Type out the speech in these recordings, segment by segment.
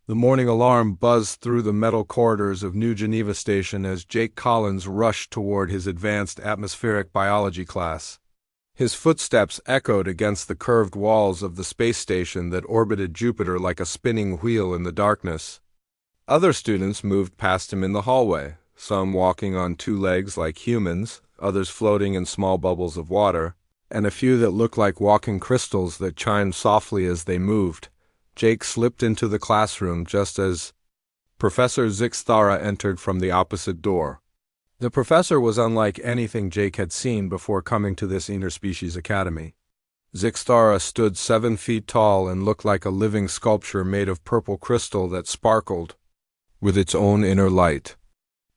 The morning alarm buzzed through the metal corridors of New Geneva Station as Jake Collins rushed toward his advanced atmospheric biology class. His footsteps echoed against the curved walls of the space station that orbited Jupiter like a spinning wheel in the darkness. Other students moved past him in the hallway, some walking on two legs like humans, others floating in small bubbles of water, and a few that looked like walking crystals that chimed softly as they moved. Jake slipped into the classroom just as Professor Zixthara entered from the opposite door. The professor was unlike anything Jake had seen before coming to this interspecies academy. Zixthara stood 7 feet tall and looked like a living sculpture made of purple crystal that sparkled with its own inner light.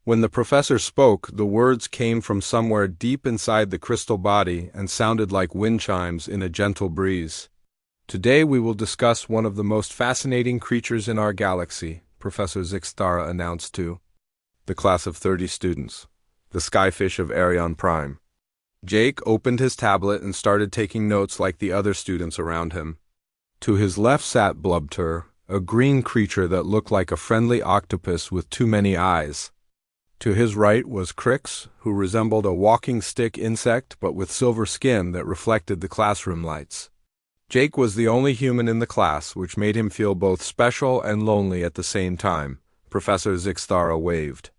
When the professor spoke, the words came from somewhere deep inside the crystal body and sounded like wind chimes in a gentle breeze. Today we will discuss one of the most fascinating creatures in our galaxy, Professor Zixthara announced to the class of 30 students, the skyfish of Arion Prime. Jake opened his tablet and started taking notes like the other students around him. To his left sat Blubter, a green creature that looked like a friendly octopus with too many eyes. To his right was Crix, who resembled a walking stick insect but with silver skin that reflected the classroom lights. Jake was the only human in the class, which made him feel both special and lonely at the same time. Professor Zixthara waved.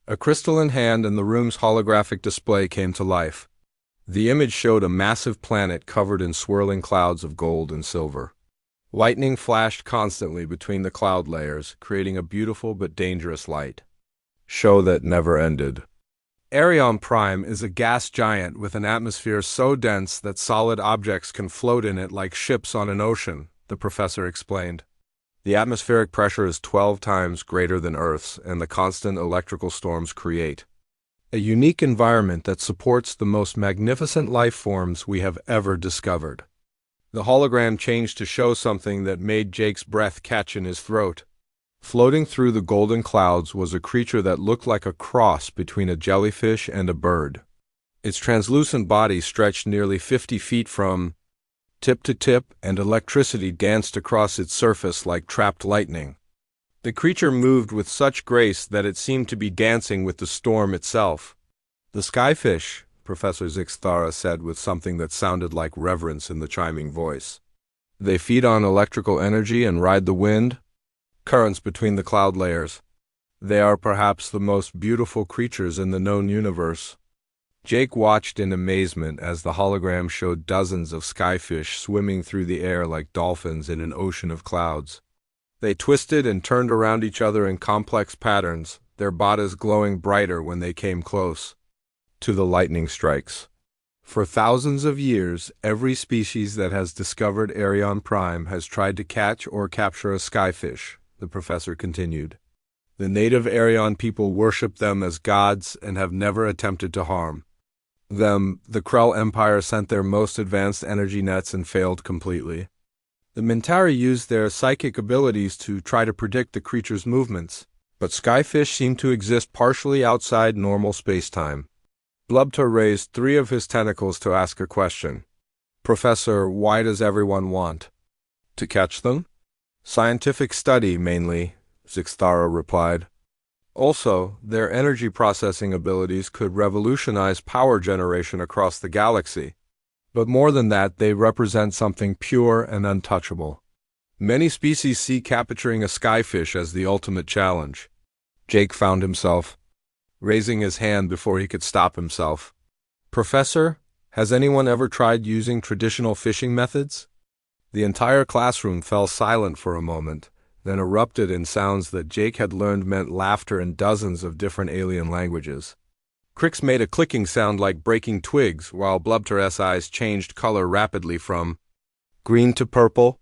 A crystal in hand and the room's holographic display came to life. The image showed a massive planet covered in swirling clouds of gold and silver. Lightning flashed constantly between the cloud layers, creating a beautiful but dangerous light show that never ended. Arion Prime is a gas giant with an atmosphere so dense that solid objects can float in it like ships on an ocean, the professor explained. The atmospheric pressure is 12 times greater than Earth's, and the constant electrical storms create a unique environment that supports the most magnificent life forms we have ever discovered. The hologram changed to show something that made Jake's breath catch in his throat. Floating through the golden clouds was a creature that looked like a cross between a jellyfish and a bird. Its translucent body stretched nearly 50 feet from tip to tip, and electricity danced across its surface like trapped lightning. The creature moved with such grace that it seemed to be dancing with the storm itself. "The skyfish," Professor Zixthara said with something that sounded like reverence in the chiming voice. "They feed on electrical energy and ride the wind currents between the cloud layers. They are perhaps the most beautiful creatures in the known universe." Jake watched in amazement as the hologram showed dozens of skyfish swimming through the air like dolphins in an ocean of clouds. They twisted and turned around each other in complex patterns, their bodies glowing brighter when they came close to the lightning strikes. For thousands of years, every species that has discovered Arion Prime has tried to catch or capture a skyfish, the professor continued. The native Arion people worship them as gods and have never attempted to harm them. The Krell Empire sent their most advanced energy nets and failed completely. The Mintari used their psychic abilities to try to predict the creature's movements, but skyfish seem to exist partially outside normal space-time. Blubter raised 3 of his tentacles to ask a question. "Professor, why does everyone want to catch them?" "Scientific study, mainly," Zixthara replied. "Also, their energy processing abilities could revolutionize power generation across the galaxy. But more than that, they represent something pure and untouchable. Many species see capturing a skyfish as the ultimate challenge." Jake found himself raising his hand before he could stop himself. "Professor, has anyone ever tried using traditional fishing methods?" The entire classroom fell silent for a moment, then erupted in sounds that Jake had learned meant laughter in dozens of different alien languages. Crix made a clicking sound like breaking twigs, while Blubter's eyes changed color rapidly from green to purple.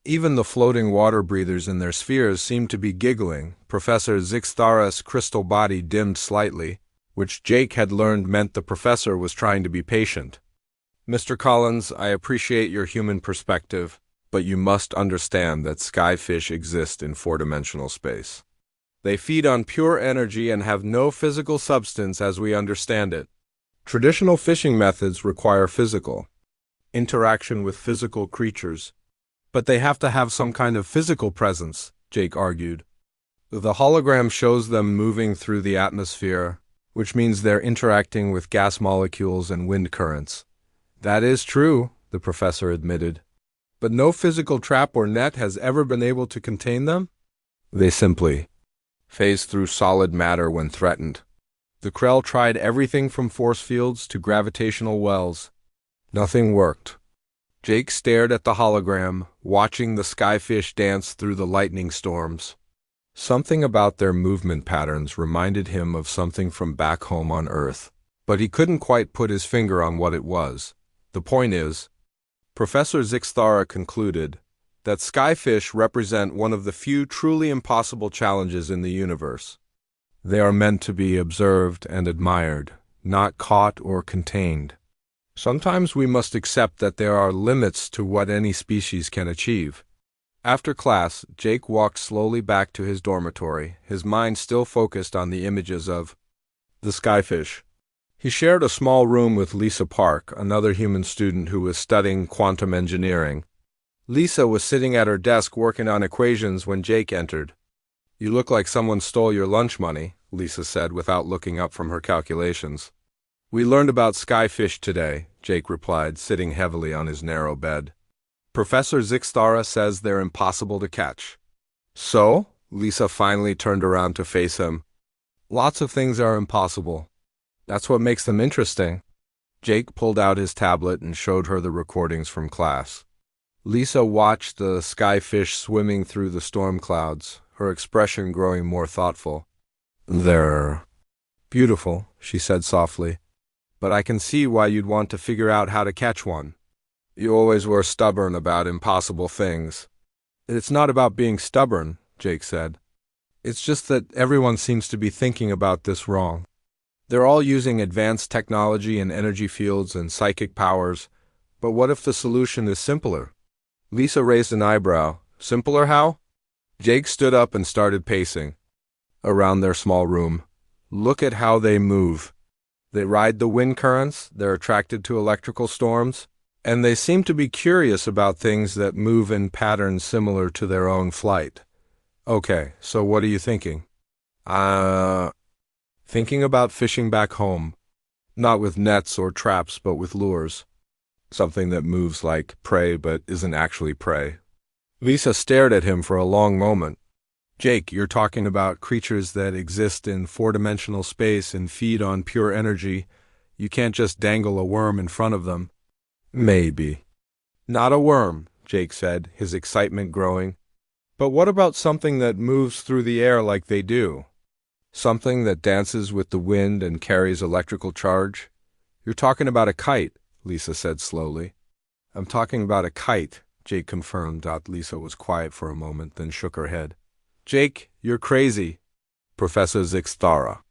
Even the floating water breathers in their spheres seemed to be giggling. Professor Zixthara's crystal body dimmed slightly, which Jake had learned meant the professor was trying to be patient. "Mr. Collins, I appreciate your human perspective, but you must understand that skyfish exist in 4-dimensional space. They feed on pure energy and have no physical substance as we understand it. Traditional fishing methods require physical interaction with physical creatures, but they have to have some kind of physical presence, Jake argued. The hologram shows them moving through the atmosphere, which means they're interacting with gas molecules and wind currents. That is true, the professor admitted. But no physical trap or net has ever been able to contain them? They simply phase through solid matter when threatened. The Krell tried everything from force fields to gravitational wells. Nothing worked. Jake stared at the hologram, watching the skyfish dance through the lightning storms. Something about their movement patterns reminded him of something from back home on Earth, but he couldn't quite put his finger on what it was. The point is, Professor Zixthara concluded that skyfish represent one of the few truly impossible challenges in the universe. They are meant to be observed and admired, not caught or contained. Sometimes we must accept that there are limits to what any species can achieve. After class, Jake walked slowly back to his dormitory, his mind still focused on the images of the skyfish. He shared a small room with Lisa Park, another human student who was studying quantum engineering. Lisa was sitting at her desk working on equations when Jake entered. "You look like someone stole your lunch money," Lisa said without looking up from her calculations. "We learned about skyfish today," Jake replied, sitting heavily on his narrow bed. "Professor Zixthara says they're impossible to catch." "So?" Lisa finally turned around to face him. "Lots of things are impossible. That's what makes them interesting." Jake pulled out his tablet and showed her the recordings from class. Lisa watched the skyfish swimming through the storm clouds, her expression growing more thoughtful. "They're beautiful," she said softly. "But I can see why you'd want to figure out how to catch one. You always were stubborn about impossible things." "It's not about being stubborn," Jake said. "It's just that everyone seems to be thinking about this wrong. They're all using advanced technology and energy fields and psychic powers, but what if the solution is simpler?" Lisa raised an eyebrow. "Simpler how?" Jake stood up and started pacing around their small room. "Look at how they move. They ride the wind currents, they're attracted to electrical storms, and they seem to be curious about things that move in patterns similar to their own flight." "Okay, so what are you thinking?" Thinking about fishing back home. Not with nets or traps, but with lures. Something that moves like prey but isn't actually prey." Lisa stared at him for a long moment. "Jake, you're talking about creatures that exist in four-dimensional space and feed on pure energy. You can't just dangle a worm in front of them." "Maybe." "Not a worm," Jake said, his excitement growing. "But what about something that moves through the air like they do? Something that dances with the wind and carries electrical charge?" "You're talking about a kite," Lisa said slowly. "I'm talking about a kite," Jake confirmed. Lisa was quiet for a moment, then shook her head. "Jake, you're crazy." Professor Zixthara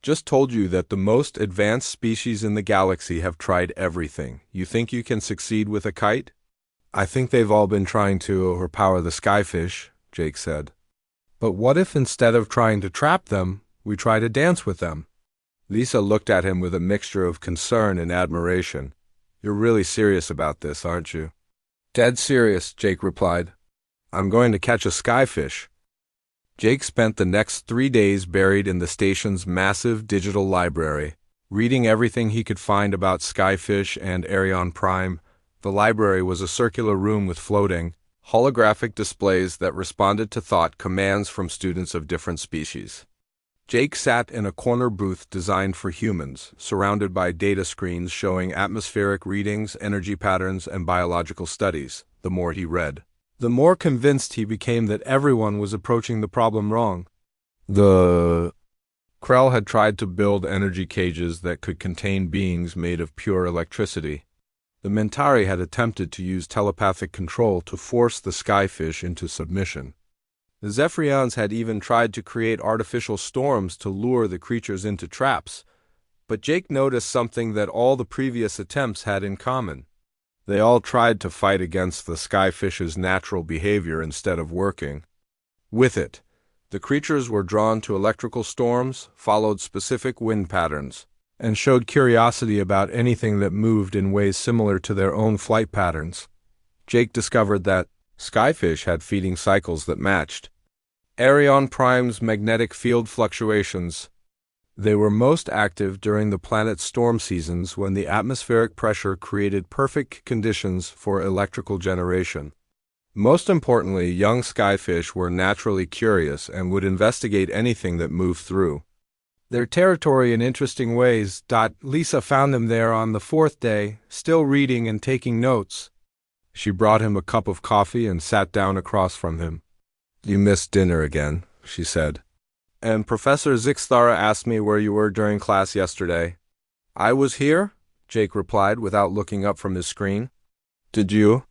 just told you that the most advanced species in the galaxy have tried everything. You think you can succeed with a kite? "I think they've all been trying to overpower the skyfish," Jake said. "But what if instead of trying to trap them, we try to dance with them?" Lisa looked at him with a mixture of concern and admiration. "You're really serious about this, aren't you?" "Dead serious," Jake replied. "I'm going to catch a skyfish." Jake spent the next 3 days buried in the station's massive digital library, reading everything he could find about skyfish and Arion Prime. The library was a circular room with floating, holographic displays that responded to thought commands from students of different species. Jake sat in a corner booth designed for humans, surrounded by data screens showing atmospheric readings, energy patterns, and biological studies. The more he read, the more convinced he became that everyone was approaching the problem wrong. The Krell had tried to build energy cages that could contain beings made of pure electricity. The Mentari had attempted to use telepathic control to force the skyfish into submission. The Zephyrians had even tried to create artificial storms to lure the creatures into traps. But Jake noticed something that all the previous attempts had in common. They all tried to fight against the skyfish's natural behavior instead of working with it. The creatures were drawn to electrical storms, followed specific wind patterns, and showed curiosity about anything that moved in ways similar to their own flight patterns. Jake discovered that skyfish had feeding cycles that matched. Arion Prime's magnetic field fluctuations. They were most active during the planet's storm seasons when the atmospheric pressure created perfect conditions for electrical generation. Most importantly, young skyfish were naturally curious and would investigate anything that moved through their territory in interesting ways. Lisa found them there on the fourth day, still reading and taking notes. She brought him a cup of coffee and sat down across from him. "You missed dinner again," she said. "And Professor Zixthara asked me where you were during class yesterday." "I was here," Jake replied without looking up from his screen. "Did you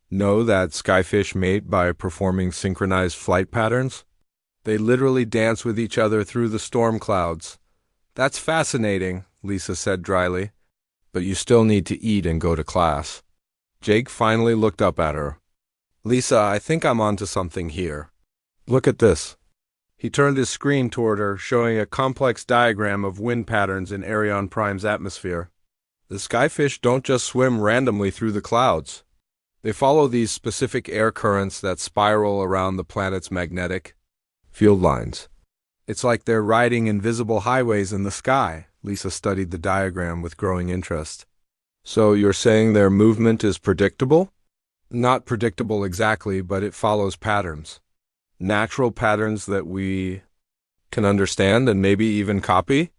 know that skyfish mate by performing synchronized flight patterns? They literally dance with each other through the storm clouds." "That's fascinating," Lisa said dryly. "But you still need to eat and go to class." Jake finally looked up at her. "Lisa, I think I'm onto something here. Look at this." He turned his screen toward her, showing a complex diagram of wind patterns in Arion Prime's atmosphere. The skyfish don't just swim randomly through the clouds. They follow these specific air currents that spiral around the planet's magnetic field lines. "It's like they're riding invisible highways in the sky." Lisa studied the diagram with growing interest. "So you're saying their movement is predictable?" "Not predictable exactly, but it follows patterns. Natural patterns that we can understand and maybe even copy."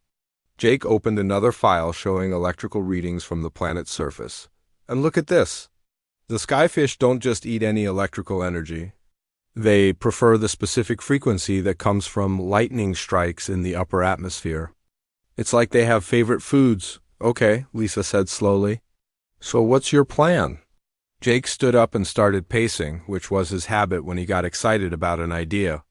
Jake opened another file showing electrical readings from the planet's surface. "And look at this. The skyfish don't just eat any electrical energy. They prefer the specific frequency that comes from lightning strikes in the upper atmosphere. It's like they have favorite foods." "Okay," Lisa said slowly. "So what's your plan?" Jake stood up and started pacing, which was his habit when he got excited about an idea.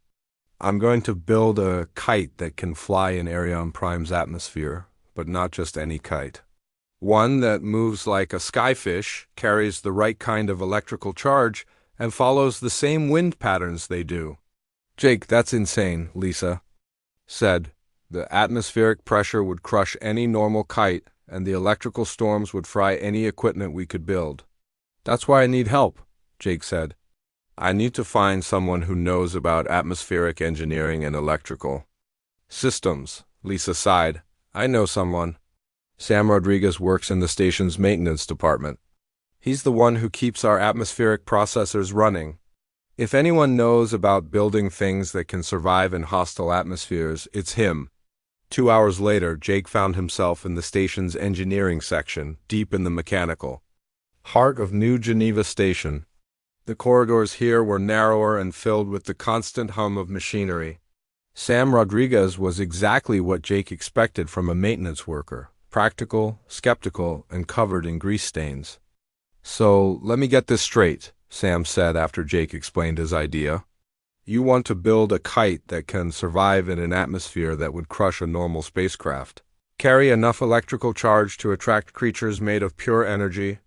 "I'm going to build a kite that can fly in Arion Prime's atmosphere, but not just any kite. One that moves like a skyfish, carries the right kind of electrical charge, and follows the same wind patterns they do." "Jake, that's insane," Lisa said. "The atmospheric pressure would crush any normal kite, and the electrical storms would fry any equipment we could build." "That's why I need help," Jake said. "I need to find someone who knows about atmospheric engineering and electrical systems." Lisa sighed. "I know someone. Sam Rodriguez works in the station's maintenance department. He's the one who keeps our atmospheric processors running. If anyone knows about building things that can survive in hostile atmospheres, it's him." 2 hours later, Jake found himself in the station's engineering section, deep in the mechanical heart of New Geneva Station. The corridors here were narrower and filled with the constant hum of machinery. Sam Rodriguez was exactly what Jake expected from a maintenance worker: practical, skeptical, and covered in grease stains. "So, let me get this straight," Sam said after Jake explained his idea. "You want to build a kite that can survive in an atmosphere that would crush a normal spacecraft, carry enough electrical charge to attract creatures made of pure energy,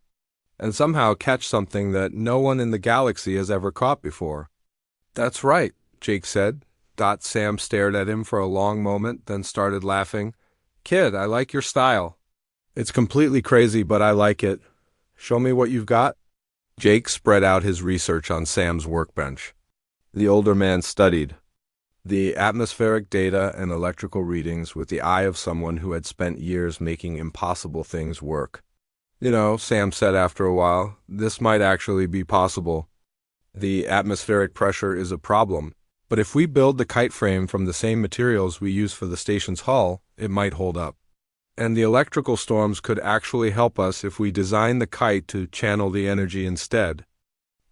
and somehow catch something that no one in the galaxy has ever caught before." "That's right," Jake said. Sam stared at him for a long moment, then started laughing. "Kid, I like your style. It's completely crazy, but I like it. Show me what you've got." Jake spread out his research on Sam's workbench. The older man studied the atmospheric data and electrical readings with the eye of someone who had spent years making impossible things work. "You know," Sam said after a while, "this might actually be possible. The atmospheric pressure is a problem, but if we build the kite frame from the same materials we use for the station's hull, it might hold up. And the electrical storms could actually help us if we design the kite to channel the energy instead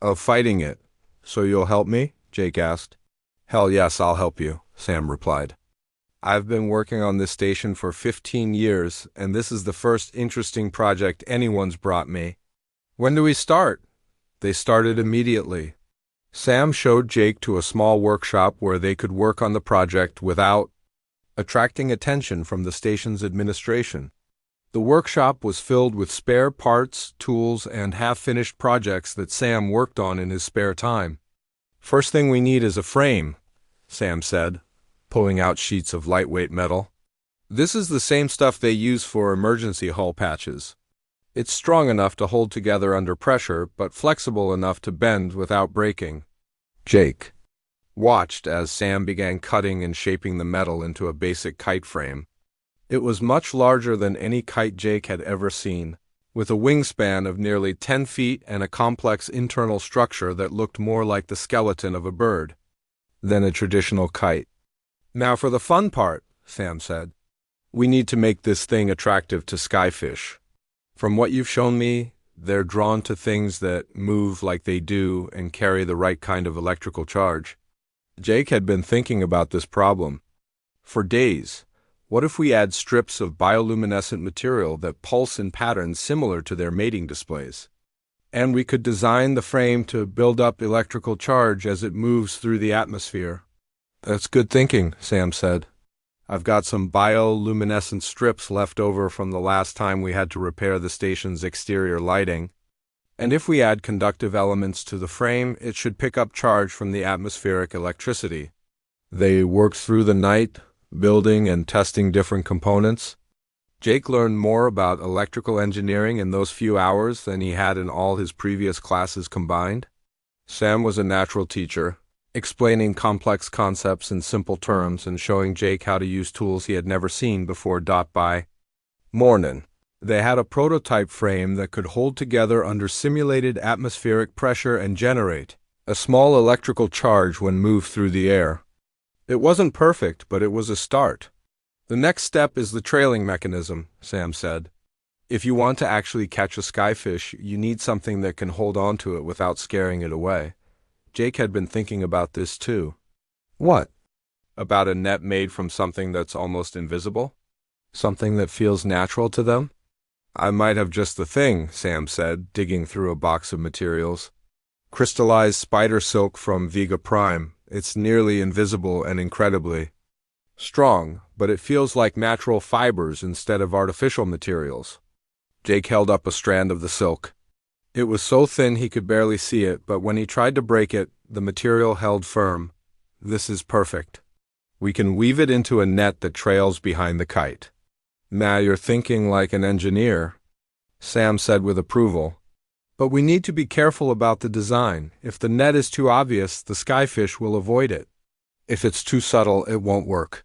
of fighting it." "So you'll help me?" Jake asked. "Hell yes, I'll help you," Sam replied. "I've been working on this station for 15 years, and this is the first interesting project anyone's brought me." "When do we start?" They started immediately. Sam showed Jake to a small workshop where they could work on the project without attracting attention from the station's administration. The workshop was filled with spare parts, tools, and half-finished projects that Sam worked on in his spare time. "First thing we need is a frame," Sam said, pulling out sheets of lightweight metal. "This is the same stuff they use for emergency hull patches. It's strong enough to hold together under pressure, but flexible enough to bend without breaking." "Jake, watched as Sam began cutting and shaping the metal into a basic kite frame. It was much larger than any kite Jake had ever seen, with a wingspan of nearly 10 feet and a complex internal structure that looked more like the skeleton of a bird than a traditional kite. "Now for the fun part," Sam said. "We need to make this thing attractive to skyfish. From what you've shown me, they're drawn to things that move like they do and carry the right kind of electrical charge." Jake had been thinking about this problem for days. What if we add strips of bioluminescent material that pulse in patterns similar to their mating displays? And we could design the frame to build up electrical charge as it moves through the atmosphere. "That's good thinking," Sam said. "I've got some bioluminescent strips left over from the last time we had to repair the station's exterior lighting. And if we add conductive elements to the frame, it should pick up charge from the atmospheric electricity." They worked through the night, building and testing different components. Jake learned more about electrical engineering in those few hours than he had in all his previous classes combined. Sam was a natural teacher, explaining complex concepts in simple terms and showing Jake how to use tools he had never seen before. By morning, they had a prototype frame that could hold together under simulated atmospheric pressure and generate a small electrical charge when moved through the air. It wasn't perfect, but it was a start. "The next step is the trailing mechanism," Sam said. "If you want to actually catch a skyfish, you need something that can hold on to it without scaring it away." Jake had been thinking about this too. "What?" "About a net made from something that's almost invisible? Something that feels natural to them?" "I might have just the thing," Sam said, digging through a box of materials. "Crystallized spider silk from Vega Prime. It's nearly invisible and incredibly strong, but it feels like natural fibers instead of artificial materials." Jake held up a strand of the silk. It was so thin he could barely see it, but when he tried to break it, the material held firm. "This is perfect. We can weave it into a net that trails behind the kite." "Now you're thinking like an engineer," Sam said with approval. "But we need to be careful about the design. If the net is too obvious, the skyfish will avoid it. If it's too subtle, it won't work."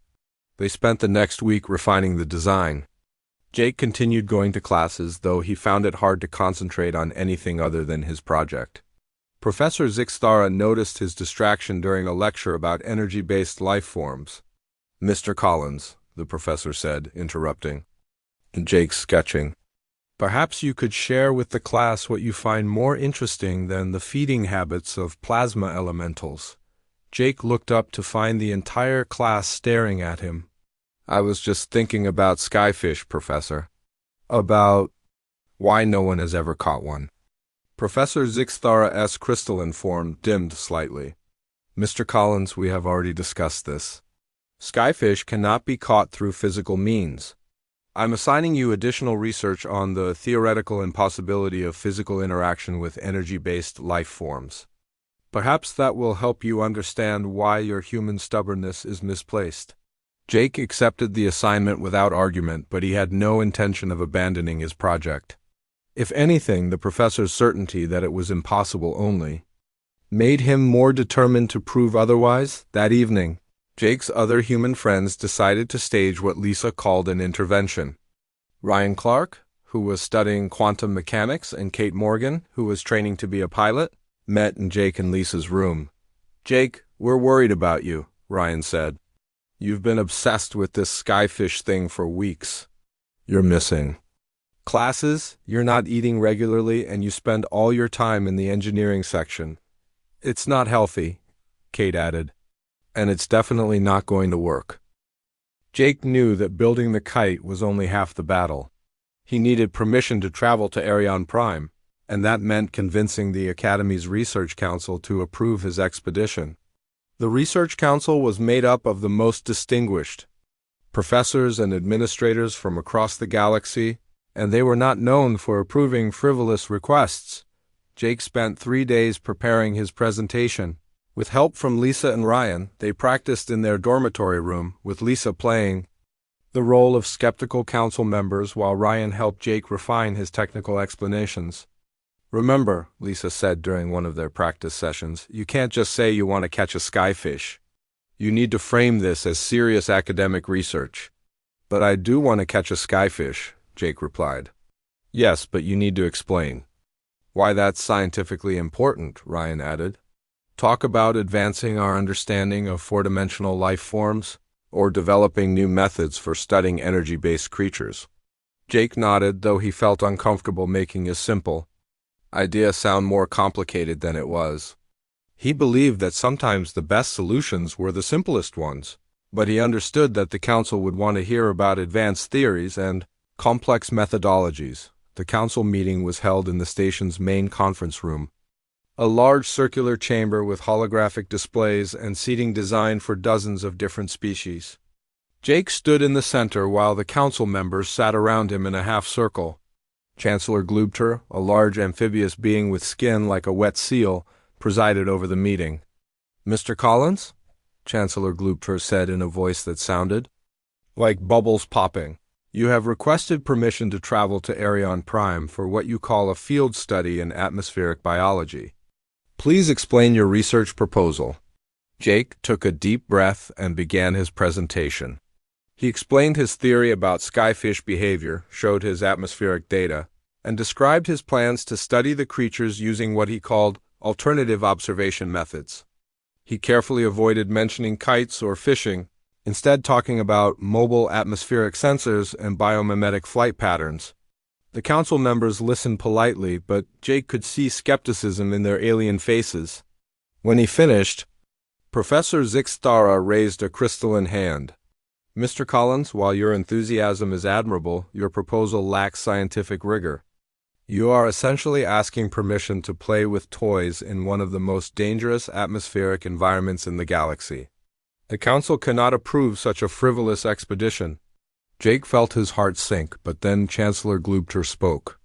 They spent the next week refining the design. Jake continued going to classes, though he found it hard to concentrate on anything other than his project. Professor Zixthara noticed his distraction during a lecture about energy-based life forms. "Mr. Collins," the professor said, interrupting Jake's sketching, "perhaps you could share with the class what you find more interesting than the feeding habits of plasma elementals." Jake looked up to find the entire class staring at him. "I was just thinking about skyfish, Professor. About why no one has ever caught one." Professor Zixthara crystalline form dimmed slightly. "Mr. Collins, we have already discussed this. Skyfish cannot be caught through physical means. I'm assigning you additional research on the theoretical impossibility of physical interaction with energy-based life forms. Perhaps that will help you understand why your human stubbornness is misplaced." Jake accepted the assignment without argument, but he had no intention of abandoning his project. If anything, the professor's certainty that it was impossible only made him more determined to prove otherwise. That evening, Jake's other human friends decided to stage what Lisa called an intervention. Ryan Clark, who was studying quantum mechanics, and Kate Morgan, who was training to be a pilot, met in Jake and Lisa's room. "Jake, we're worried about you," Ryan said. "You've been obsessed with this skyfish thing for weeks. You're missing classes, you're not eating regularly, and you spend all your time in the engineering section. It's not healthy," Kate added. "And it's definitely not going to work." Jake knew that building the kite was only half the battle. He needed permission to travel to Arion Prime, and that meant convincing the Academy's Research Council to approve his expedition. The Research Council was made up of the most distinguished professors and administrators from across the galaxy, and they were not known for approving frivolous requests. Jake spent 3 days preparing his presentation. With help from Lisa and Ryan, they practiced in their dormitory room, with Lisa playing the role of skeptical council members while Ryan helped Jake refine his technical explanations. Remember, Lisa said during one of their practice sessions, you can't just say you want to catch a skyfish. You need to frame this as serious academic research. But I do want to catch a skyfish, Jake replied. Yes, but you need to explain. Why that's scientifically important, Ryan added. Talk about advancing our understanding of four-dimensional life forms, or developing new methods for studying energy-based creatures. Jake nodded, though he felt uncomfortable making his simple idea sound more complicated than it was. He believed that sometimes the best solutions were the simplest ones, but he understood that the council would want to hear about advanced theories and complex methodologies. The council meeting was held in the station's main conference room, a large circular chamber with holographic displays and seating designed for dozens of different species. Jake stood in the center while the council members sat around him in a half-circle. Chancellor Gloopter, a large amphibious being with skin like a wet seal, presided over the meeting. Mr. Collins? Chancellor Gloopter said in a voice that sounded like bubbles popping. You have requested permission to travel to Arion Prime for what you call a field study in atmospheric biology. Please explain your research proposal. Jake took a deep breath and began his presentation. He explained his theory about skyfish behavior, showed his atmospheric data, and described his plans to study the creatures using what he called alternative observation methods. He carefully avoided mentioning kites or fishing, instead talking about mobile atmospheric sensors and biomimetic flight patterns. The council members listened politely, but Jake could see skepticism in their alien faces. When he finished, Professor Zixtara raised a crystalline hand. Mr. Collins, while your enthusiasm is admirable, your proposal lacks scientific rigor. You are essentially asking permission to play with toys in one of the most dangerous atmospheric environments in the galaxy. The council cannot approve such a frivolous expedition. Jake felt his heart sink, but then Chancellor Gloopter spoke.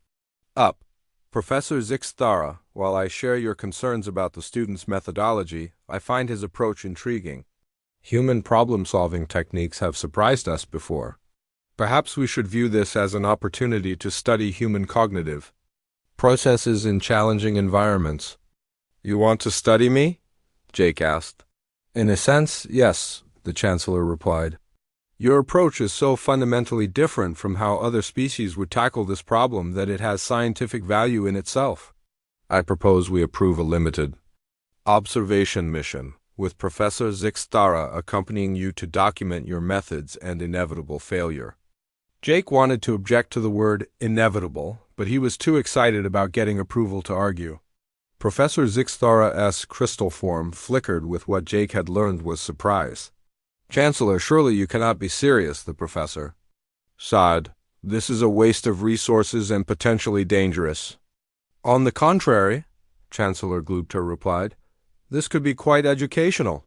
Up. Professor Zixtara, while I share your concerns about the student's methodology, I find his approach intriguing. Human problem-solving techniques have surprised us before. Perhaps we should view this as an opportunity to study human cognitive processes in challenging environments. You want to study me? Jake asked. In a sense, yes, the Chancellor replied. Your approach is so fundamentally different from how other species would tackle this problem that it has scientific value in itself. I propose we approve a limited observation mission, with Professor Zixtara accompanying you to document your methods and inevitable failure. Jake wanted to object to the word inevitable, but he was too excited about getting approval to argue. Professor Zixtara's crystal form flickered with what Jake had learned was surprise. Chancellor, surely you cannot be serious, the professor sighed. This is a waste of resources and potentially dangerous. On the contrary, Chancellor Gloopter replied, this could be quite educational.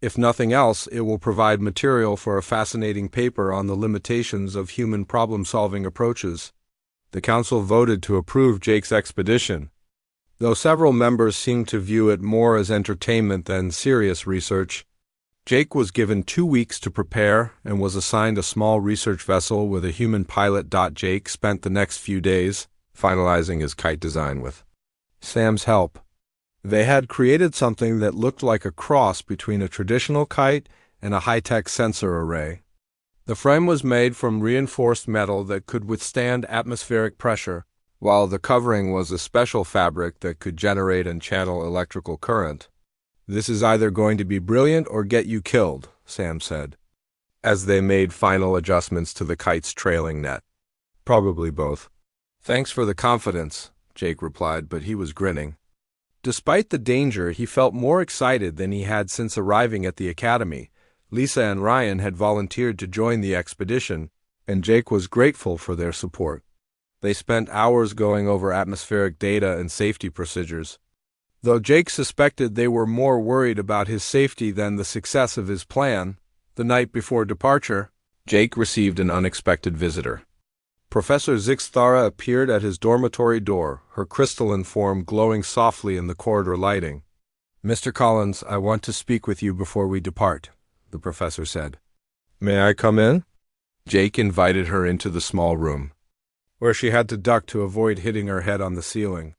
If nothing else, it will provide material for a fascinating paper on the limitations of human problem-solving approaches. The council voted to approve Jake's expedition, though several members seemed to view it more as entertainment than serious research. Jake was given 2 weeks to prepare and was assigned a small research vessel with a human pilot. Jake spent the next few days finalizing his kite design with Sam's help. They had created something that looked like a cross between a traditional kite and a high-tech sensor array. The frame was made from reinforced metal that could withstand atmospheric pressure, while the covering was a special fabric that could generate and channel electrical current. This is either going to be brilliant or get you killed, Sam said, as they made final adjustments to the kite's trailing net. Probably both. Thanks for the confidence, Jake replied, but he was grinning. Despite the danger, he felt more excited than he had since arriving at the academy. Lisa and Ryan had volunteered to join the expedition, and Jake was grateful for their support. They spent hours going over atmospheric data and safety procedures. Though Jake suspected they were more worried about his safety than the success of his plan, the night before departure, Jake received an unexpected visitor. Professor Zixtara appeared at his dormitory door, her crystalline form glowing softly in the corridor lighting. Mr. Collins, I want to speak with you before we depart, the professor said. May I come in? Jake invited her into the small room, where she had to duck to avoid hitting her head on the ceiling.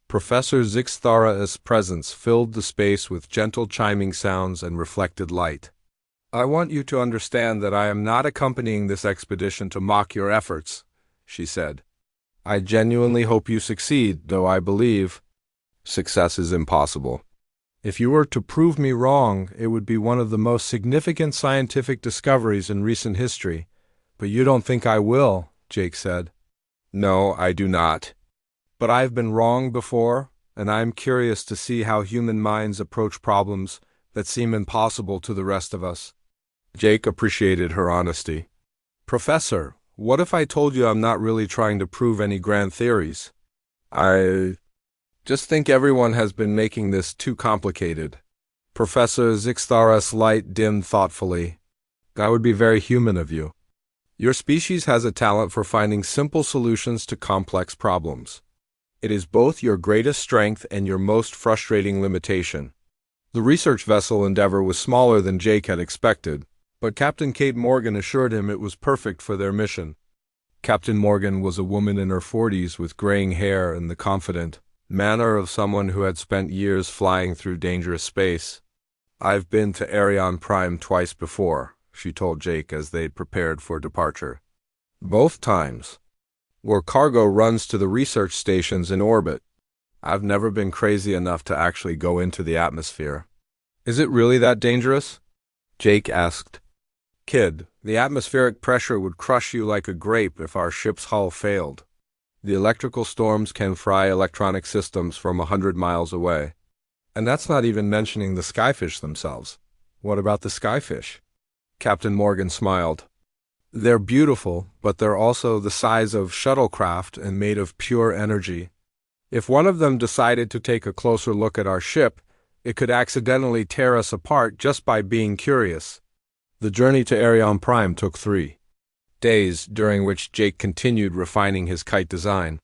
Professor Zixthara's presence filled the space with gentle chiming sounds and reflected light. "I want you to understand that I am not accompanying this expedition to mock your efforts," she said. "I genuinely hope you succeed, though I believe success is impossible. If you were to prove me wrong, it would be one of the most significant scientific discoveries in recent history. But you don't think I will," Jake said. "No, I do not. But I've been wrong before, and I'm curious to see how human minds approach problems that seem impossible to the rest of us." Jake appreciated her honesty. "Professor, what if I told you I'm not really trying to prove any grand theories? I just think everyone has been making this too complicated." Professor Zixthara's light dimmed thoughtfully. "That would be very human of you. Your species has a talent for finding simple solutions to complex problems. It is both your greatest strength and your most frustrating limitation." The research vessel Endeavour was smaller than Jake had expected, but Captain Kate Morgan assured him it was perfect for their mission. Captain Morgan was a woman in her 40s with graying hair and the confident manner of someone who had spent years flying through dangerous space. "I've been to Arion Prime twice before," she told Jake as they prepared for departure. "Both times where cargo runs to the research stations in orbit. I've never been crazy enough to actually go into the atmosphere." "Is it really that dangerous?" Jake asked. "Kid, the atmospheric pressure would crush you like a grape if our ship's hull failed. The electrical storms can fry electronic systems from 100 miles away. And that's not even mentioning the skyfish themselves." "What about the skyfish?" Captain Morgan smiled. "They're beautiful, but they're also the size of shuttlecraft and made of pure energy. If one of them decided to take a closer look at our ship, it could accidentally tear us apart just by being curious." The journey to Arion Prime took 3 days, during which Jake continued refining his kite design.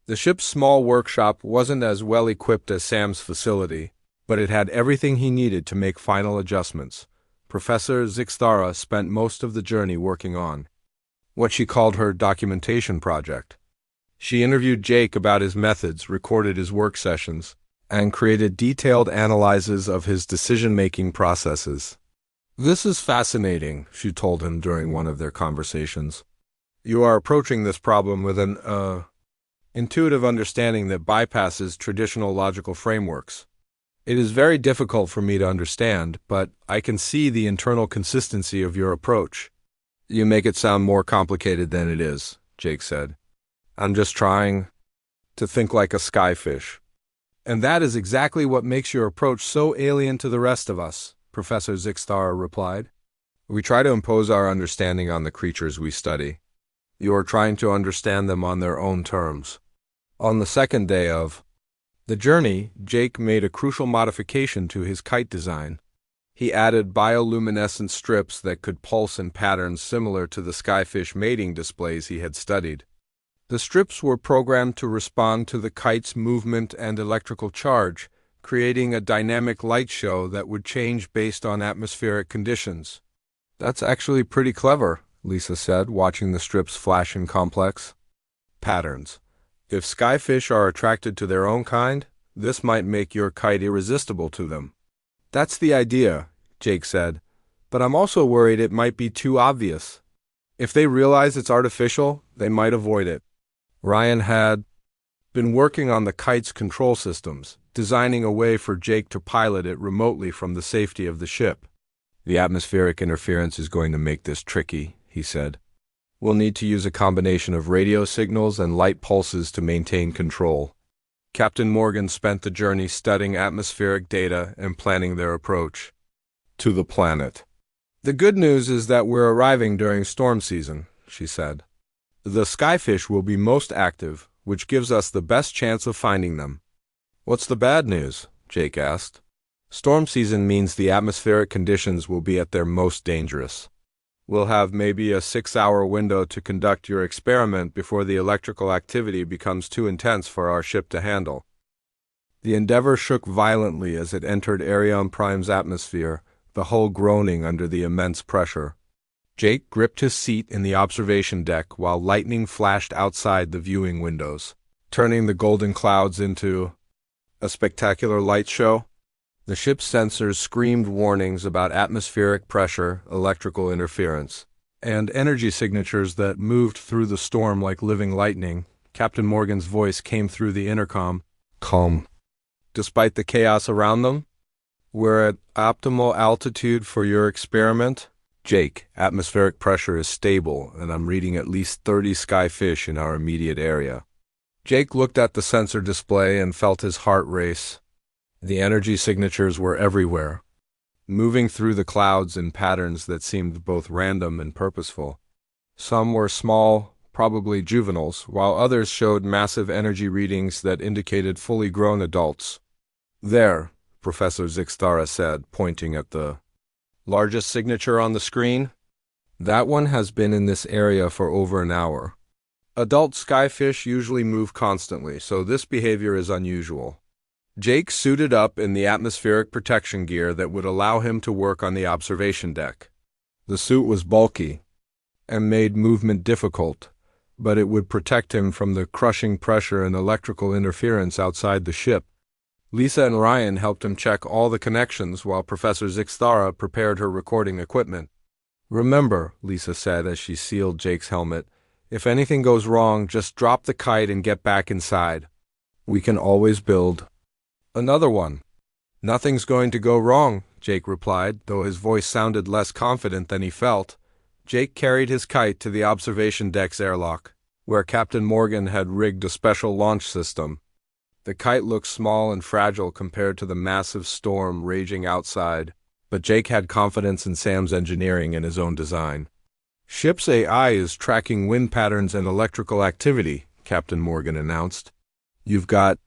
The ship's small workshop wasn't as well equipped as Sam's facility, but it had everything he needed to make final adjustments. Professor Zixthara spent most of the journey working on what she called her documentation project. She interviewed Jake about his methods, recorded his work sessions, and created detailed analyses of his decision-making processes. "This is fascinating," she told him during one of their conversations. "You are approaching this problem with an intuitive understanding that bypasses traditional logical frameworks. It is very difficult for me to understand, but I can see the internal consistency of your approach." "You make it sound more complicated than it is," Jake said. "I'm just trying to think like a skyfish." "And that is exactly what makes your approach so alien to the rest of us," Professor Zixthara replied. "We try to impose our understanding on the creatures we study. You are trying to understand them on their own terms." On the second day of the journey, Jake made a crucial modification to his kite design. He added bioluminescent strips that could pulse in patterns similar to the skyfish mating displays he had studied. The strips were programmed to respond to the kite's movement and electrical charge, creating a dynamic light show that would change based on atmospheric conditions. "That's actually pretty clever," Lisa said, watching the strips flash in complex patterns. "If skyfish are attracted to their own kind, this might make your kite irresistible to them." "That's the idea," Jake said, "but I'm also worried it might be too obvious. If they realize it's artificial, they might avoid it." Ryan had been working on the kite's control systems, designing a way for Jake to pilot it remotely from the safety of the ship. "The atmospheric interference is going to make this tricky," he said. "We'll need to use a combination of radio signals and light pulses to maintain control." Captain Morgan spent the journey studying atmospheric data and planning their approach to the planet. "The good news is that we're arriving during storm season," she said. "The skyfish will be most active, which gives us the best chance of finding them." "What's the bad news?" Jake asked. "Storm season means the atmospheric conditions will be at their most dangerous. We'll have maybe a 6-hour window to conduct your experiment before the electrical activity becomes too intense for our ship to handle." The Endeavour shook violently as it entered Arion Prime's atmosphere, the hull groaning under the immense pressure. Jake gripped his seat in the observation deck while lightning flashed outside the viewing windows, turning the golden clouds into A spectacular light show? The ship's sensors screamed warnings about atmospheric pressure, electrical interference, and energy signatures that moved through the storm like living lightning. Captain Morgan's voice came through the intercom. Calm. Despite the chaos around them, we're at optimal altitude for your experiment. Jake, atmospheric pressure is stable, and I'm reading at least 30 skyfish in our immediate area. Jake looked at the sensor display and felt his heart race. The energy signatures were everywhere, moving through the clouds in patterns that seemed both random and purposeful. Some were small, probably juveniles, while others showed massive energy readings that indicated fully grown adults. There, Professor Zixtara said, pointing at the largest signature on the screen. That one has been in this area for over an hour. Adult skyfish usually move constantly, so this behavior is unusual. Jake suited up in the atmospheric protection gear that would allow him to work on the observation deck. The suit was bulky and made movement difficult, but it would protect him from the crushing pressure and electrical interference outside the ship. Lisa and Ryan helped him check all the connections while Professor Zixtara prepared her recording equipment. Remember, Lisa said as she sealed Jake's helmet, if anything goes wrong, just drop the kite and get back inside. We can always build another one. Nothing's going to go wrong, Jake replied, though his voice sounded less confident than he felt. Jake carried his kite to the observation deck's airlock, where Captain Morgan had rigged a special launch system. The kite looked small and fragile compared to the massive storm raging outside, but Jake had confidence in Sam's engineering and his own design. Ship's AI is tracking wind patterns and electrical activity, Captain Morgan announced. You've got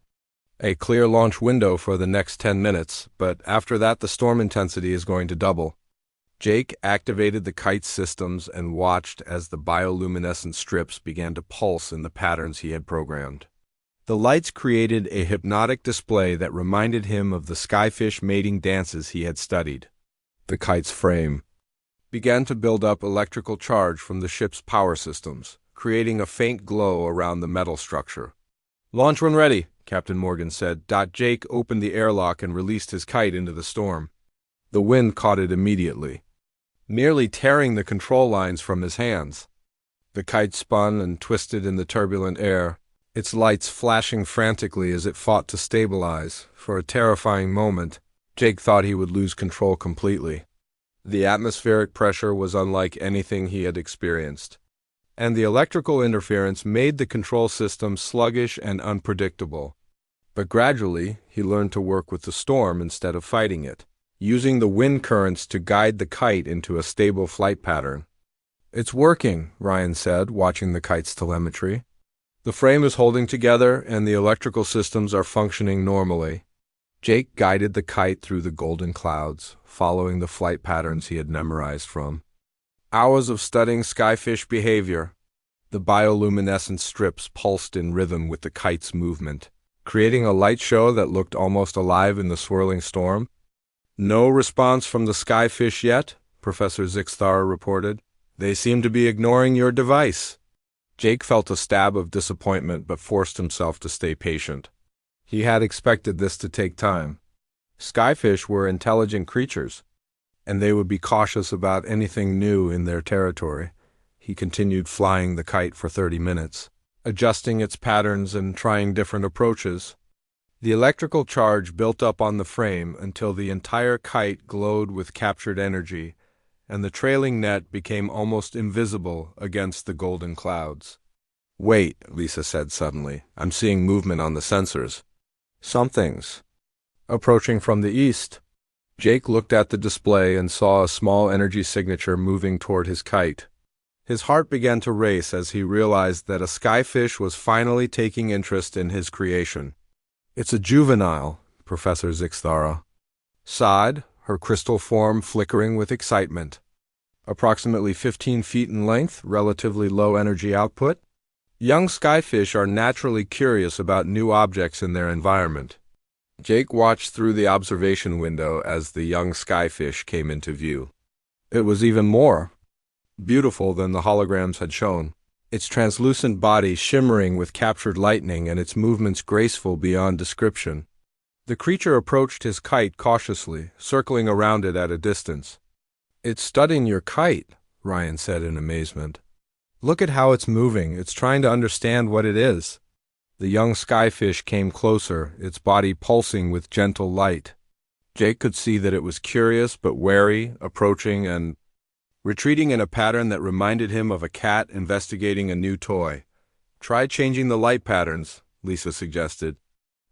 a clear launch window for the next 10 minutes, but after that the storm intensity is going to double. Jake activated the kite's systems and watched as the bioluminescent strips began to pulse in the patterns he had programmed. The lights created a hypnotic display that reminded him of the skyfish mating dances he had studied. The kite's frame began to build up electrical charge from the ship's power systems, creating a faint glow around the metal structure. Launch when ready, Captain Morgan said. Jake opened the airlock and released his kite into the storm. The wind caught it immediately, nearly tearing the control lines from his hands. The kite spun and twisted in the turbulent air, its lights flashing frantically as it fought to stabilize. For a terrifying moment, Jake thought he would lose control completely. The atmospheric pressure was unlike anything he had experienced, and the electrical interference made the control system sluggish and unpredictable. But gradually, he learned to work with the storm instead of fighting it, using the wind currents to guide the kite into a stable flight pattern. It's working, Ryan said, watching the kite's telemetry. The frame is holding together and the electrical systems are functioning normally. Jake guided the kite through the golden clouds, following the flight patterns he had memorized from hours of studying skyfish behavior. The bioluminescent strips pulsed in rhythm with the kite's movement, creating a light show that looked almost alive in the swirling storm. No response from the skyfish yet, Professor Zixtara reported. They seem to be ignoring your device. Jake felt a stab of disappointment but forced himself to stay patient. He had expected this to take time. Skyfish were intelligent creatures, and they would be cautious about anything new in their territory. He continued flying the kite for 30 minutes, adjusting its patterns and trying different approaches. The electrical charge built up on the frame until the entire kite glowed with captured energy, and the trailing net became almost invisible against the golden clouds. Wait, Lisa said suddenly. I'm seeing movement on the sensors. Something's approaching from the east. Jake looked at the display and saw a small energy signature moving toward his kite. His heart began to race as he realized that a skyfish was finally taking interest in his creation. It's a juvenile, Professor Zixtara sighed, her crystal form flickering with excitement. Approximately 15 feet in length, relatively low energy output. Young skyfish are naturally curious about new objects in their environment. Jake watched through the observation window as the young skyfish came into view. It was even more beautiful than the holograms had shown, its translucent body shimmering with captured lightning and its movements graceful beyond description. The creature approached his kite cautiously, circling around it at a distance. "It's studying your kite," Ryan said in amazement. "Look at how it's moving. It's trying to understand what it is." The young skyfish came closer, its body pulsing with gentle light. Jake could see that it was curious but wary, approaching and retreating in a pattern that reminded him of a cat investigating a new toy. "Try changing the light patterns," Lisa suggested.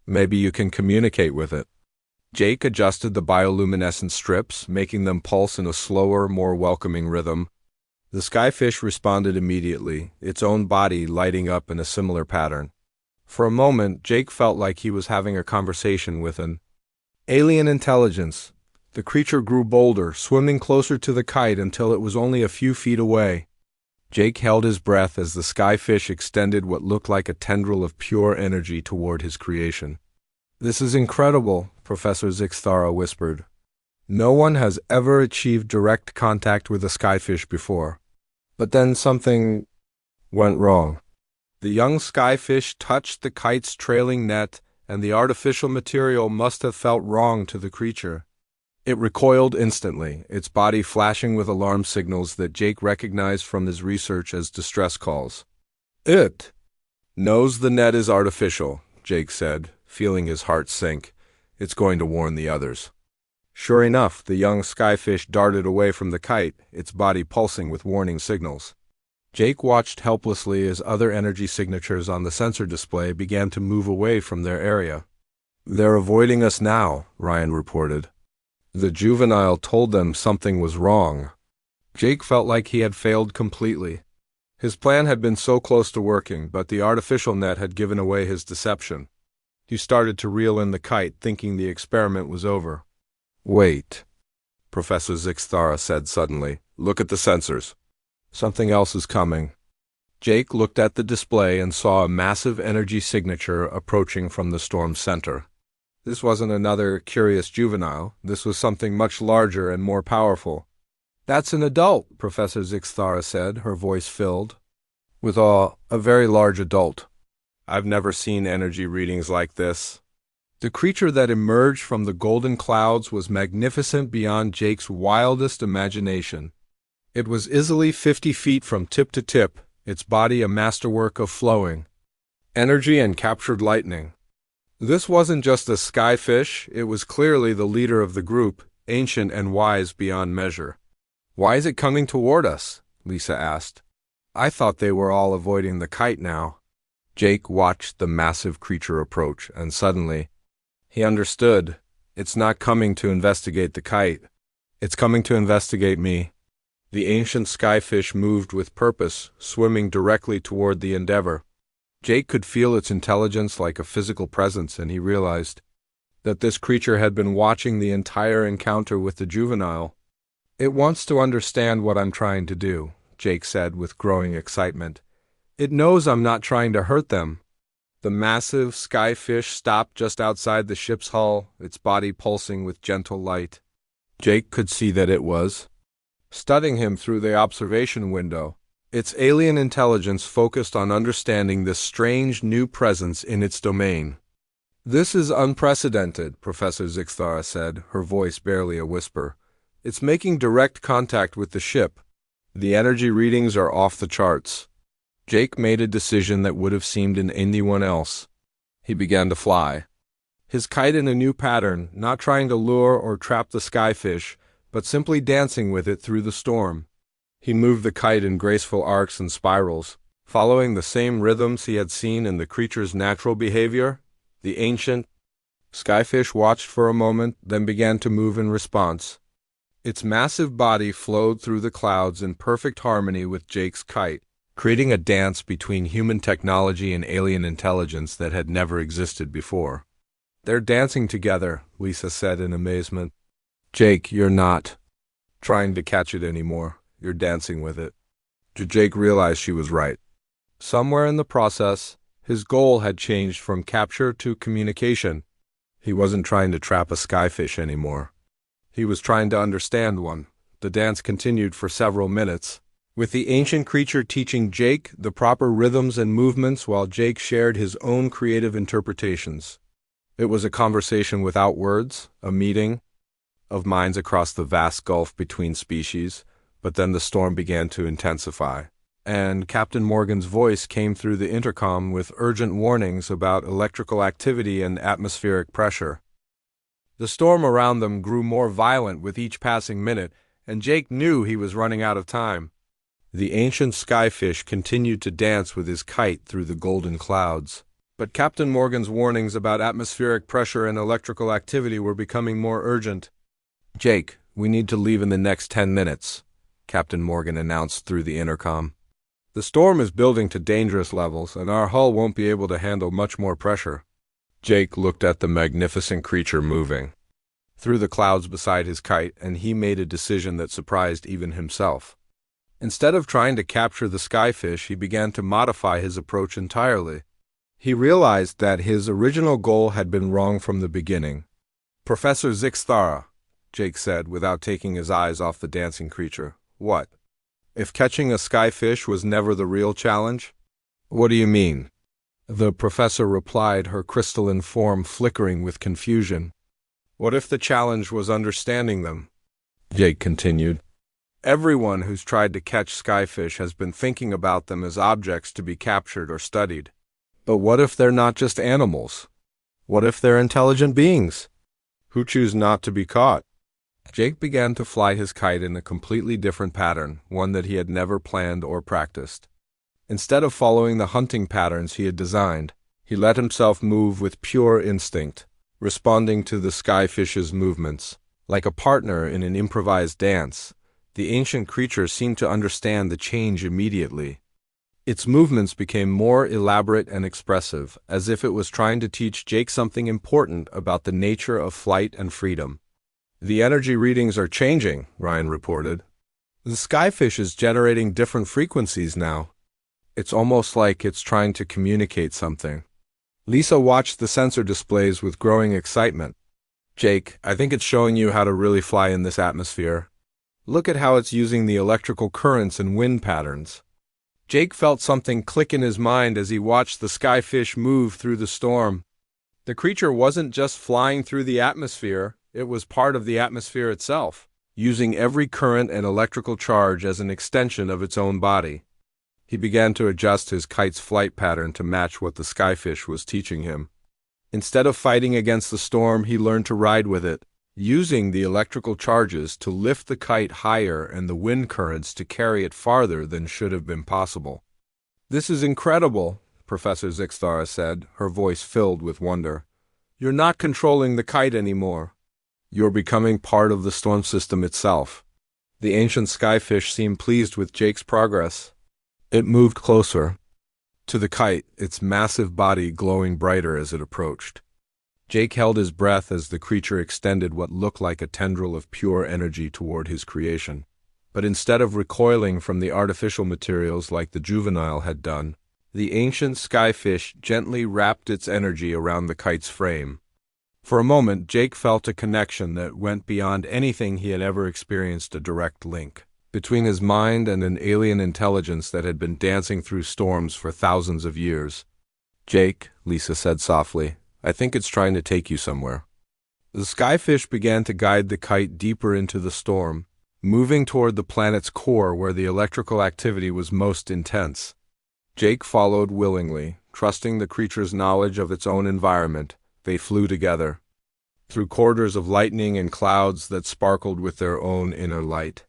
"Maybe you can communicate with it." Jake adjusted the bioluminescent strips, making them pulse in a slower, more welcoming rhythm. The skyfish responded immediately, its own body lighting up in a similar pattern. For a moment, Jake felt like he was having a conversation with an alien intelligence. The creature grew bolder, swimming closer to the kite until it was only a few feet away. Jake held his breath as the skyfish extended what looked like a tendril of pure energy toward his creation. "This is incredible," Professor Zixthara whispered. "No one has ever achieved direct contact with a skyfish before." But then something went wrong. The young skyfish touched the kite's trailing net, and the artificial material must have felt wrong to the creature. It recoiled instantly, its body flashing with alarm signals that Jake recognized from his research as distress calls. "It knows the net is artificial," Jake said, feeling his heart sink. "It's going to warn the others." Sure enough, the young skyfish darted away from the kite, its body pulsing with warning signals. Jake watched helplessly as other energy signatures on the sensor display began to move away from their area. "They're avoiding us now," Ryan reported. The juvenile told them something was wrong. Jake felt like he had failed completely. His plan had been so close to working, but the artificial net had given away his deception. He started to reel in the kite, thinking the experiment was over. "Wait," Professor Zixthara said suddenly. "Look at the sensors. Something else is coming." Jake looked at the display and saw a massive energy signature approaching from the storm's center. This wasn't another curious juvenile. This was something much larger and more powerful. "That's an adult," Professor Zixthara said, her voice filled with awe. "A very large adult. I've never seen energy readings like this." The creature that emerged from the golden clouds was magnificent beyond Jake's wildest imagination. It was easily 50 feet from tip to tip, its body a masterwork of flowing energy and captured lightning. This wasn't just a skyfish, it was clearly the leader of the group, ancient and wise beyond measure. "Why is it coming toward us?" Lisa asked. "I thought they were all avoiding the kite now." Jake watched the massive creature approach, and suddenly he understood. It's not coming to investigate the kite. It's coming to investigate me. The ancient skyfish moved with purpose, swimming directly toward the endeavor. Jake could feel its intelligence like a physical presence, and he realized that this creature had been watching the entire encounter with the juvenile. "It wants to understand what I'm trying to do," Jake said with growing excitement. "It knows I'm not trying to hurt them." The massive skyfish stopped just outside the ship's hull, its body pulsing with gentle light. Jake could see that it was studying him through the observation window. Its alien intelligence focused on understanding this strange new presence in its domain. "This is unprecedented," Professor Zixthara said, her voice barely a whisper. "It's making direct contact with the ship. The energy readings are off the charts." Jake made a decision that would have seemed in anyone else. He began to fly. His kite in a new pattern, not trying to lure or trap the skyfish, but simply dancing with it through the storm. He moved the kite in graceful arcs and spirals, following the same rhythms he had seen in the creature's natural behavior. The ancient skyfish watched for a moment, then began to move in response. Its massive body flowed through the clouds in perfect harmony with Jake's kite, creating a dance between human technology and alien intelligence that had never existed before. "They're dancing together," Lisa said in amazement. "Jake, you're not trying to catch it anymore. You're dancing with it." Jake realized she was right. Somewhere in the process, his goal had changed from capture to communication. He wasn't trying to trap a skyfish anymore. He was trying to understand one. The dance continued for several minutes, with the ancient creature teaching Jake the proper rhythms and movements while Jake shared his own creative interpretations. It was a conversation without words, a meeting of minds across the vast gulf between species, but then the storm began to intensify, and Captain Morgan's voice came through the intercom with urgent warnings about electrical activity and atmospheric pressure. The storm around them grew more violent with each passing minute, and Jake knew he was running out of time. The ancient skyfish continued to dance with his kite through the golden clouds, but Captain Morgan's warnings about atmospheric pressure and electrical activity were becoming more urgent. "Jake, we need to leave in the next 10 minutes, Captain Morgan announced through the intercom. "The storm is building to dangerous levels, and our hull won't be able to handle much more pressure." Jake looked at the magnificent creature moving through the clouds beside his kite, and he made a decision that surprised even himself. Instead of trying to capture the skyfish, he began to modify his approach entirely. He realized that his original goal had been wrong from the beginning. "Professor Zixthara," Jake said, without taking his eyes off the dancing creature. "What? If catching a skyfish was never the real challenge?" "What do you mean?" the professor replied, her crystalline form flickering with confusion. "What if the challenge was understanding them?" Jake continued. "Everyone who's tried to catch skyfish has been thinking about them as objects to be captured or studied. But what if they're not just animals? What if they're intelligent beings who choose not to be caught?" Jake began to fly his kite in a completely different pattern, one that he had never planned or practiced. Instead of following the hunting patterns he had designed, he let himself move with pure instinct, responding to the skyfish's movements. Like a partner in an improvised dance, the ancient creature seemed to understand the change immediately. Its movements became more elaborate and expressive, as if it was trying to teach Jake something important about the nature of flight and freedom. "The energy readings are changing," Ryan reported. "The skyfish is generating different frequencies now. It's almost like it's trying to communicate something." Lisa watched the sensor displays with growing excitement. "Jake, I think it's showing you how to really fly in this atmosphere. Look at how it's using the electrical currents and wind patterns." Jake felt something click in his mind as he watched the skyfish move through the storm. The creature wasn't just flying through the atmosphere, it was part of the atmosphere itself, using every current and electrical charge as an extension of its own body. He began to adjust his kite's flight pattern to match what the skyfish was teaching him. Instead of fighting against the storm, he learned to ride with it, using the electrical charges to lift the kite higher and the wind currents to carry it farther than should have been possible. "This is incredible," Professor Zixthara said, her voice filled with wonder. "You're not controlling the kite anymore. You're becoming part of the storm system itself." The ancient skyfish seemed pleased with Jake's progress. It moved closer to the kite, its massive body glowing brighter as it approached. Jake held his breath as the creature extended what looked like a tendril of pure energy toward his creation. But instead of recoiling from the artificial materials like the juvenile had done, the ancient skyfish gently wrapped its energy around the kite's frame. For a moment, Jake felt a connection that went beyond anything he had ever experienced, a direct link between his mind and an alien intelligence that had been dancing through storms for thousands of years. "Jake," Lisa said softly, "I think it's trying to take you somewhere." The skyfish began to guide the kite deeper into the storm, moving toward the planet's core where the electrical activity was most intense. Jake followed willingly, trusting the creature's knowledge of its own environment. They flew together, through corridors of lightning and clouds that sparkled with their own inner light.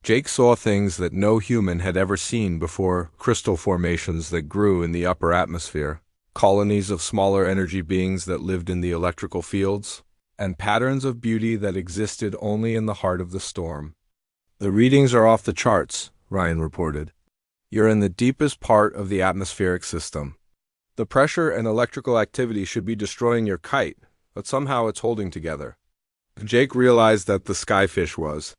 Jake saw things that no human had ever seen before: crystal formations that grew in the upper atmosphere, colonies of smaller energy beings that lived in the electrical fields, and patterns of beauty that existed only in the heart of the storm. "The readings are off the charts," Ryan reported. "You're in the deepest part of the atmospheric system. The pressure and electrical activity should be destroying your kite, but somehow it's holding together." Jake realized that the skyfish was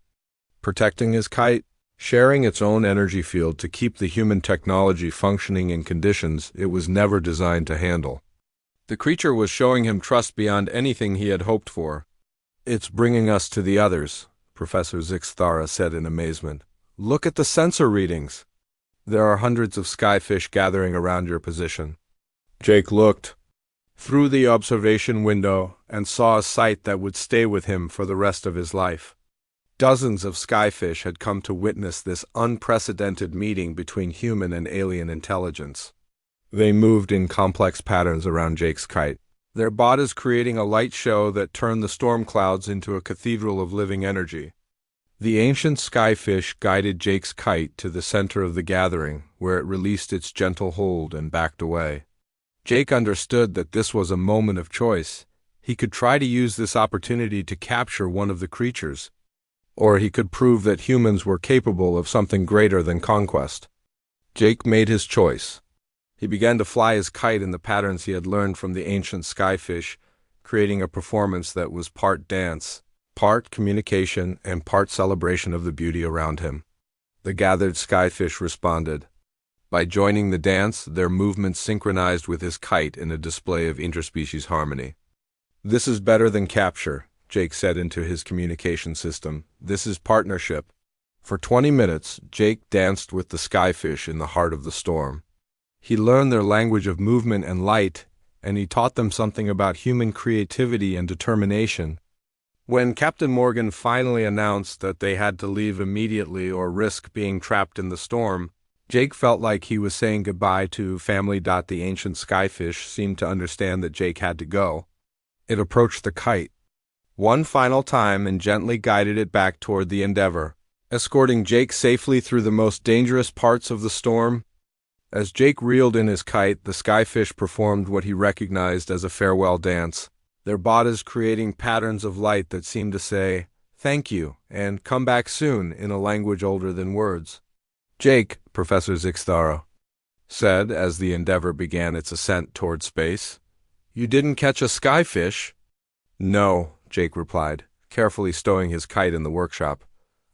protecting his kite, sharing its own energy field to keep the human technology functioning in conditions it was never designed to handle. The creature was showing him trust beyond anything he had hoped for. "It's bringing us to the others," Professor Zixthara said in amazement. "Look at the sensor readings. There are hundreds of skyfish gathering around your position." Jake looked. through the observation window and saw a sight that would stay with him for the rest of his life. Dozens of skyfish had come to witness this unprecedented meeting between human and alien intelligence. They moved in complex patterns around Jake's kite, their bodies creating a light show that turned the storm clouds into a cathedral of living energy. The ancient skyfish guided Jake's kite to the center of the gathering, where it released its gentle hold and backed away. Jake understood that this was a moment of choice. He could try to use this opportunity to capture one of the creatures, or he could prove that humans were capable of something greater than conquest. Jake made his choice. He began to fly his kite in the patterns he had learned from the ancient skyfish, creating a performance that was part dance, part communication, and part celebration of the beauty around him. The gathered skyfish responded. By joining the dance, their movements synchronized with his kite in a display of interspecies harmony. "This is better than capture," Jake said into his communication system. "This is partnership." For 20 minutes, Jake danced with the skyfish in the heart of the storm. He learned their language of movement and light, and he taught them something about human creativity and determination. When Captain Morgan finally announced that they had to leave immediately or risk being trapped in the storm, Jake felt like he was saying goodbye to family. The ancient skyfish seemed to understand that Jake had to go. It approached the kite one final time and gently guided it back toward the Endeavor, escorting Jake safely through the most dangerous parts of the storm. As Jake reeled in his kite, the skyfish performed what he recognized as a farewell dance, their bodies creating patterns of light that seemed to say, "Thank you," and "Come back soon," in a language older than words. "Jake," Professor Zixtaro said as the Endeavor began its ascent toward space, "you didn't catch a skyfish?" "No," Jake replied, carefully stowing his kite in the workshop.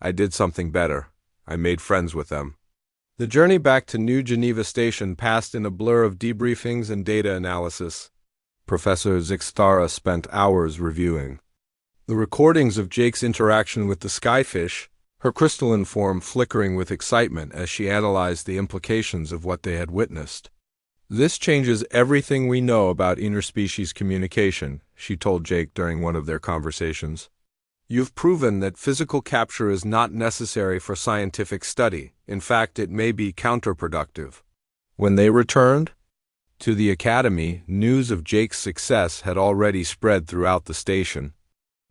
"I did something better. I made friends with them." The journey back to New Geneva Station passed in a blur of debriefings and data analysis. Professor Zixtara spent hours reviewing the recordings of Jake's interaction with the skyfish, her crystalline form flickering with excitement as she analyzed the implications of what they had witnessed. "This changes everything we know about interspecies communication," she told Jake during one of their conversations. "You've proven that physical capture is not necessary for scientific study. In fact, it may be counterproductive." When they returned to the academy, news of Jake's success had already spread throughout the station.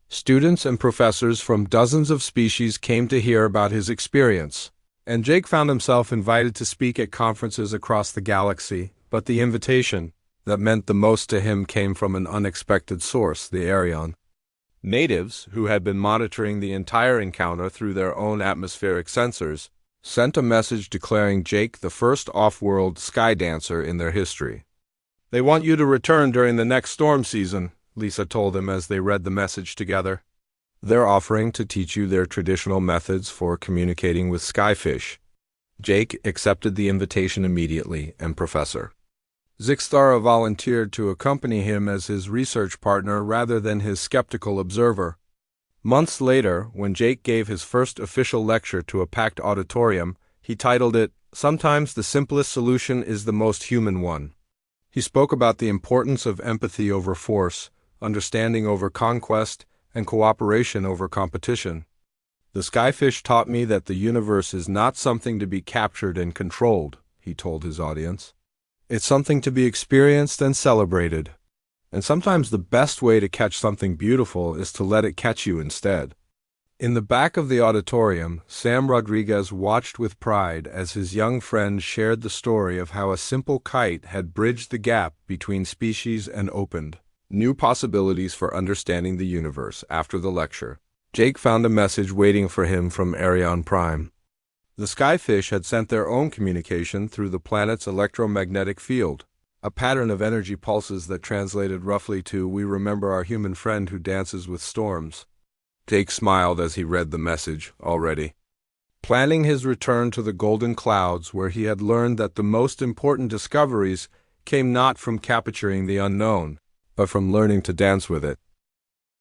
Students and professors from dozens of species came to hear about his experience, and Jake found himself invited to speak at conferences across the galaxy. But the invitation that meant the most to him came from an unexpected source, the Arion. Natives, who had been monitoring the entire encounter through their own atmospheric sensors, sent a message declaring Jake the first off-world sky dancer in their history. "They want you to return during the next storm season," Lisa told him as they read the message together. "They're offering to teach you their traditional methods for communicating with skyfish." Jake accepted the invitation immediately, and Professor Zixtara volunteered to accompany him as his research partner rather than his skeptical observer. Months later, when Jake gave his first official lecture to a packed auditorium, he titled it, "Sometimes the simplest solution is the most human one." He spoke about the importance of empathy over force, understanding over conquest, and cooperation over competition. "The skyfish taught me that the universe is not something to be captured and controlled," he told his audience. "It's something to be experienced and celebrated. And sometimes the best way to catch something beautiful is to let it catch you instead." In the back of the auditorium, Sam Rodriguez watched with pride as his young friend shared the story of how a simple kite had bridged the gap between species and opened new possibilities for understanding the universe. After the lecture, Jake found a message waiting for him from Arion Prime. The skyfish had sent their own communication through the planet's electromagnetic field, a pattern of energy pulses that translated roughly to, "We remember our human friend who dances with storms." Jake smiled as he read the message, already planning his return to the Golden Clouds, where he had learned that the most important discoveries came not from capturing the unknown, but from learning to dance with it.